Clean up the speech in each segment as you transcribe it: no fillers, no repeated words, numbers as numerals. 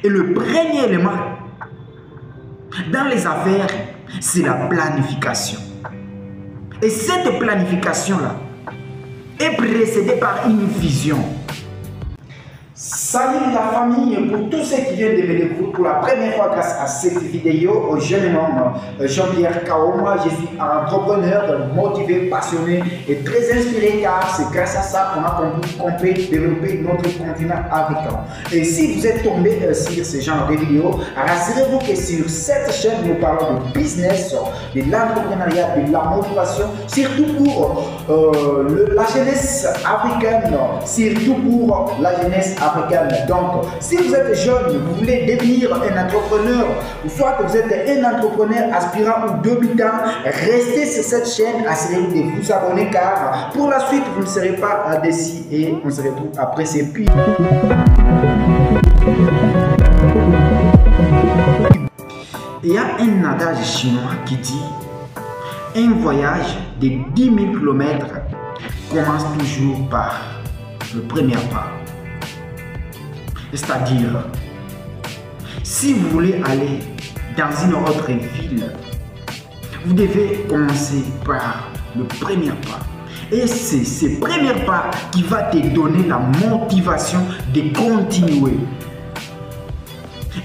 Et le premier élément dans les affaires, c'est la planification. Et cette planification-là est précédée par une vision. Salut la famille, pour tous ceux qui viennent de me découvrir pour la première fois grâce à cette vidéo, je me nomme Jean-Pierre Kaoma, je suis entrepreneur motivé, passionné et très inspiré car c'est grâce à ça qu'on a compris qu'on peut développer notre continent africain. Et si vous êtes tombé sur ce genre de vidéos, rassurez-vous que sur cette chaîne nous parlons de business, de l'entrepreneuriat, de la motivation, surtout pour la jeunesse africaine, surtout pour la jeunesse africaine. Donc, si vous êtes jeune, vous voulez devenir un entrepreneur, ou soit que vous êtes un entrepreneur aspirant ou débutant, restez sur cette chaîne, assurez-vous de vous abonner car pour la suite, vous ne serez pas déçus et on se retrouve après ces pubs. Il y a un adage chinois qui dit un voyage de 10 000 km commence toujours par le premier pas. C'est-à-dire, si vous voulez aller dans une autre ville, vous devez commencer par le premier pas. Et c'est ce premier pas qui va te donner la motivation de continuer.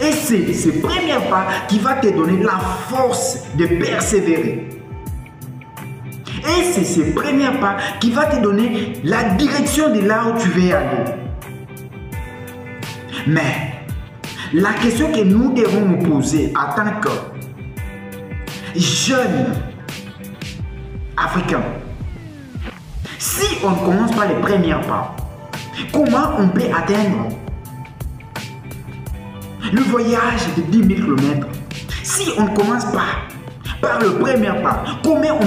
Et c'est ce premier pas qui va te donner la force de persévérer. Et c'est ce premier pas qui va te donner la direction de là où tu veux aller. Mais la question que nous devons nous poser en tant que jeunes africains, si on ne commence pas les premiers pas, comment on peut atteindre le voyage de 10 000 km? Si on ne commence pas par le premier pas, comment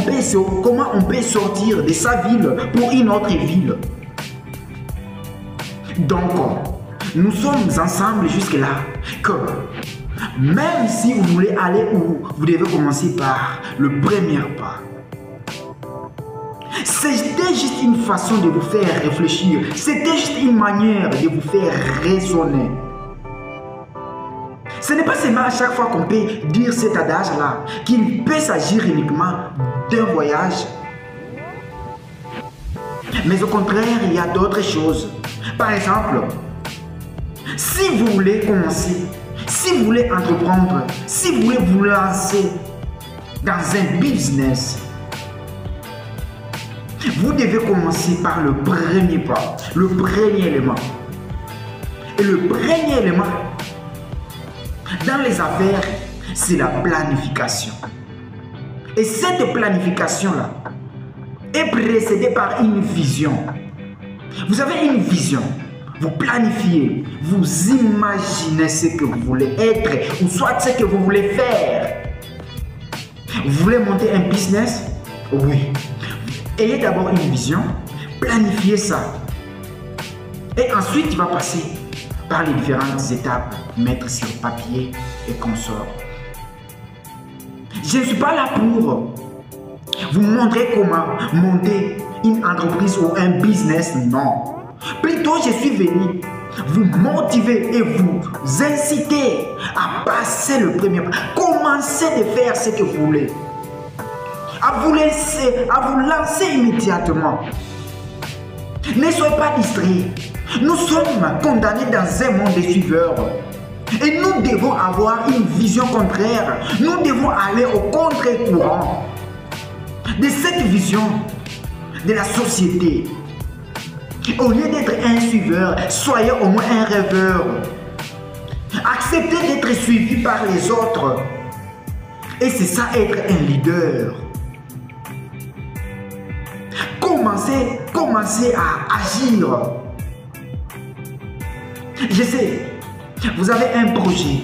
on peut sortir de sa ville pour une autre ville? Donc, nous sommes ensemble jusque-là que même si vous voulez aller où, vous devez commencer par le premier pas. C'était juste une façon de vous faire réfléchir. C'était juste une manière de vous faire raisonner. Ce n'est pas seulement à chaque fois qu'on peut dire cet adage-là qu'il peut s'agir uniquement d'un voyage. Mais au contraire, il y a d'autres choses. Par exemple, si vous voulez commencer, si vous voulez entreprendre, si vous voulez vous lancer dans un business, vous devez commencer par le premier pas, le premier élément. Et le premier élément dans les affaires, c'est la planification. Et cette planification-là est précédée par une vision. Vous avez une vision. Vous planifiez, vous imaginez ce que vous voulez être ou soit ce que vous voulez faire. Vous voulez monter un business? Oui. Ayez d'abord une vision, planifiez ça. Et ensuite, il va passer par les différentes étapes, mettre sur papier et consort. Je ne suis pas là pour vous montrer comment monter une entreprise ou un business, non. Plutôt, je suis venu vous motiver et vous inciter à passer le premier pas. Commencez de faire ce que vous voulez. À vous lancer immédiatement. Ne soyez pas distraits. Nous sommes condamnés dans un monde de suiveurs. Et nous devons avoir une vision contraire. Nous devons aller au contre-courant de cette vision de la société. Au lieu d'être un suiveur, soyez au moins un rêveur. Acceptez d'être suivi par les autres. Et c'est ça être un leader. Commencez à agir. Je sais, vous avez un projet.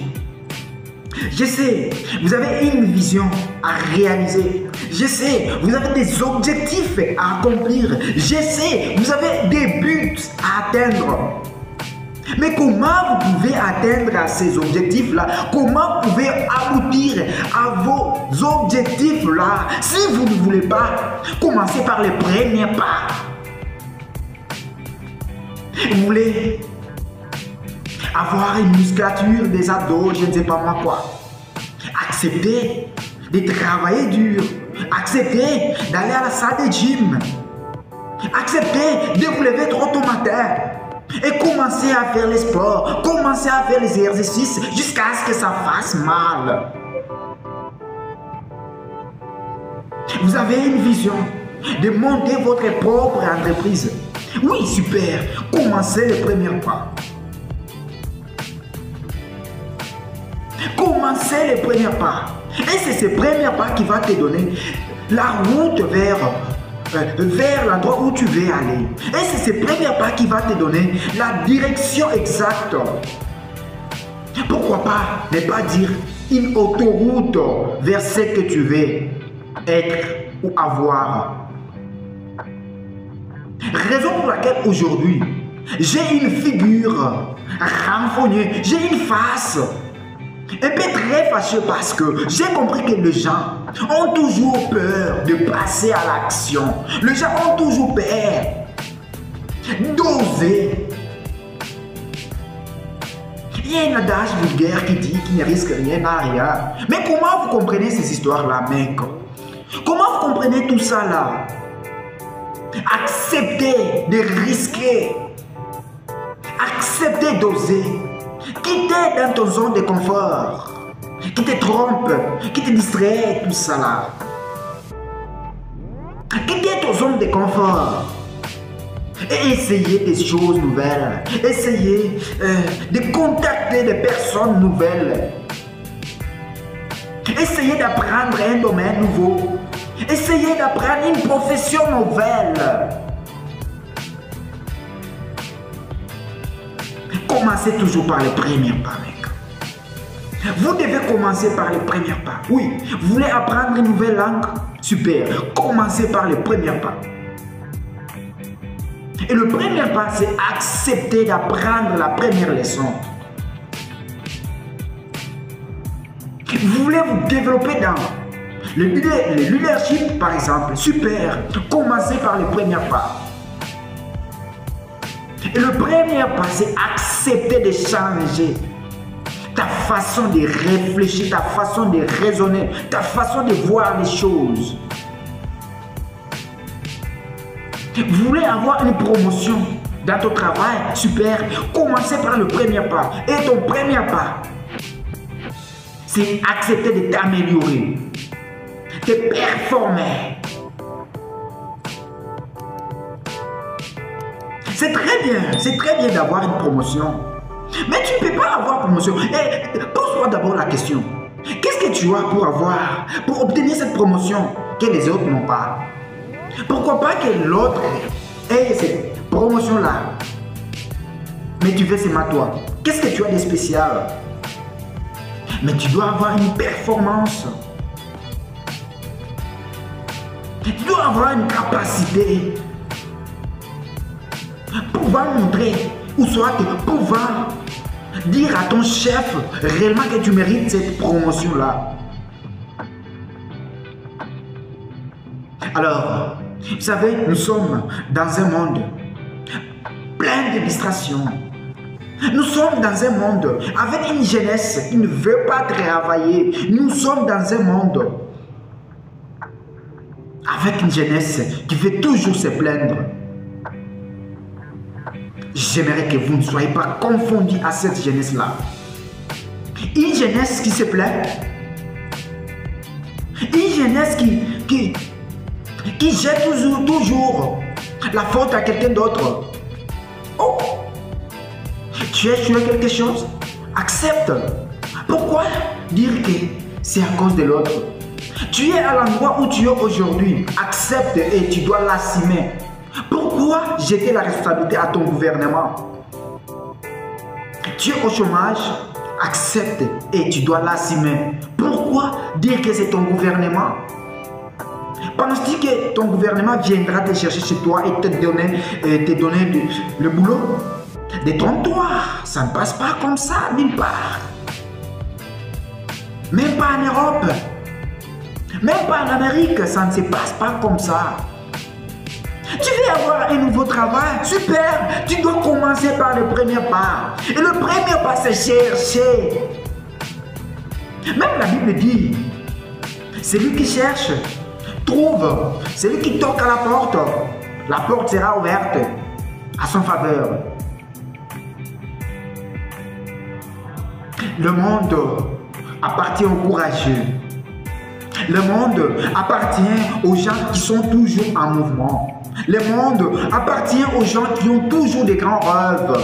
Je sais, vous avez une vision à réaliser. Je sais, vous avez des objectifs à accomplir. Je sais, vous avez des buts à atteindre. Mais comment vous pouvez atteindre ces objectifs-là? Comment vous pouvez aboutir à vos objectifs-là si vous ne voulez pas commencer par les premiers pas? Vous voulez avoir une musculature, des abdos, je ne sais pas moi quoi. Acceptez de travailler dur. Acceptez d'aller à la salle de gym. Acceptez de vous lever trop tôt matin. Et commencez à faire les sports. Commencez à faire les exercices jusqu'à ce que ça fasse mal. Vous avez une vision de monter votre propre entreprise. Oui, super. Commencez le premier pas. Commencez le premier pas. Et c'est ce premier pas qui va te donner la route vers l'endroit où tu veux aller. Et c'est ce premier pas qui va te donner la direction exacte. Pourquoi pas ne pas dire une autoroute vers ce que tu veux être ou avoir. Raison pour laquelle aujourd'hui, j'ai une figure renfrognée, j'ai une face un peu très fâcheux parce que j'ai compris que les gens ont toujours peur de passer à l'action. Les gens ont toujours peur d'oser. Il y a un adage vulgaire qui dit qu'il ne risque rien à rien. Mais comment vous comprenez ces histoires-là, mec? Comment vous comprenez tout ça là? Acceptez de risquer. Acceptez d'oser. Quittez dans ton zone de confort. Qui te trompe, qui te distrait, tout ça là. Quittez ton zone de confort. Et essayez des choses nouvelles. Essayez de contacter des personnes nouvelles. Essayez d'apprendre un domaine nouveau. Essayez d'apprendre une profession nouvelle. Commencez toujours par les premiers pas, mec. Vous devez commencer par les premiers pas. Oui, vous voulez apprendre une nouvelle langue? Super. Commencez par les premiers pas. Et le premier pas, c'est accepter d'apprendre la première leçon. Vous voulez vous développer dans le leadership, par exemple. Super. Commencez par les premiers pas. Et le premier pas, c'est accepter de changer ta façon de réfléchir, ta façon de raisonner, ta façon de voir les choses. Vous voulez avoir une promotion dans ton travail? Super. Commencez par le premier pas. Et ton premier pas, c'est accepter de t'améliorer, de performer. C'est très bien d'avoir une promotion. Mais tu ne peux pas avoir promotion. Et pose-toi d'abord la question. Qu'est-ce que tu as pour obtenir cette promotion que les autres n'ont pas? Pourquoi pas que l'autre ait cette promotion-là? Mais tu veux seulement toi. Qu'est-ce que tu as de spécial? Mais tu dois avoir une performance. Tu dois avoir une capacité. Pouvoir montrer, ou soit pouvoir dire à ton chef réellement que tu mérites cette promotion-là. Alors, vous savez, nous sommes dans un monde plein de distractions. Nous sommes dans un monde avec une jeunesse qui ne veut pas travailler. Nous sommes dans un monde avec une jeunesse qui veut toujours se plaindre. J'aimerais que vous ne soyez pas confondus à cette jeunesse-là. Une jeunesse qui se plaint. Une jeunesse qui jette toujours la faute à quelqu'un d'autre. Oh! Tu es sur quelque chose? Accepte. Pourquoi dire que c'est à cause de l'autre? Tu es à l'endroit où tu es aujourd'hui. Accepte et tu dois l'assumer. Pourquoi jeter la responsabilité à ton gouvernement? Tu es au chômage, accepte et tu dois l'assumer. Pourquoi dire que c'est ton gouvernement? Penses-tu que ton gouvernement viendra te chercher chez toi et te donner le boulot? Détrompe-toi, ça ne passe pas comme ça nulle part. Même pas en Europe, même pas en Amérique, ça ne se passe pas comme ça. Tu veux avoir un nouveau travail? Super! Tu dois commencer par le premier pas. Et le premier pas, c'est chercher. Même la Bible dit, celui qui cherche, trouve. Celui qui toque à la porte sera ouverte à son faveur. Le monde appartient aux courageux. Le monde appartient aux gens qui sont toujours en mouvement. Le monde appartient aux gens qui ont toujours des grands rêves.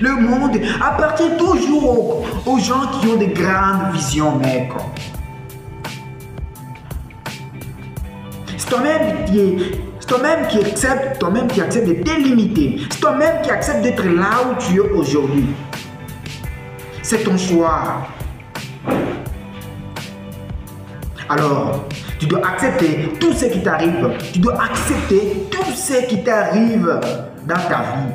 Le monde appartient toujours aux gens qui ont des grandes visions, mec. C'est toi-même qui accepte de te limiter. C'est toi-même qui accepte d'être là où tu es aujourd'hui. C'est ton choix. Alors, tu dois accepter tout ce qui t'arrive. Tu dois accepter tout ce qui t'arrive dans ta vie.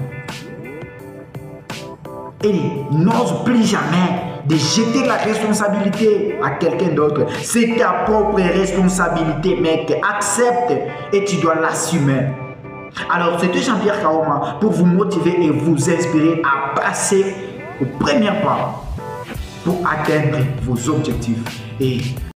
Et n'ose plus jamais de jeter la responsabilité à quelqu'un d'autre. C'est ta propre responsabilité, mec. Accepte et tu dois l'assumer. Alors, c'était Jean-Pierre Kaoma pour vous motiver et vous inspirer à passer au premier pas pour atteindre vos objectifs. Et